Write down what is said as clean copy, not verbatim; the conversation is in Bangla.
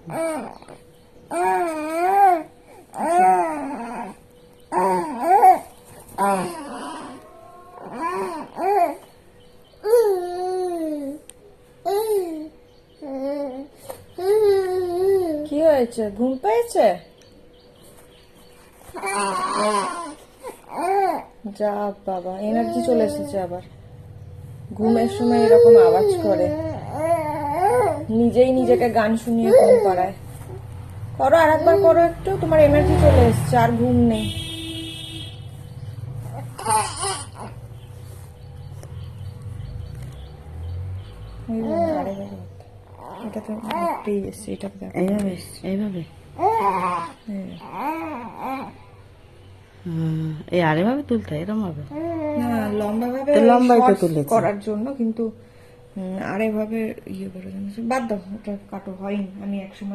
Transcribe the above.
কি হয়েছে, ঘুম পেয়েছে? যা বাবা, এনার্জি চলে এসেছে আবার। ঘুমের সময় এরকম আওয়াজ করে, নিজেই নিজেকে গান শুনিয়ে ঘুম পাড়ায়। করো, আর একবার করো একটু, তোমার এনার্জি চলে এসছে, আর ঘুম নেই। এটা তো এসছে, এটা এইভাবে এইভাবে এই আরেভাবে তুলতে হয়, এরকম হবে না, লম্বা ভাবে লম্বাই তো shorts তুলেছি করার জন্য, কিন্তু আর এভাবে ইয়ে করে বাদ দাও, ওটা কাটো, হয়নি। আমি একসময়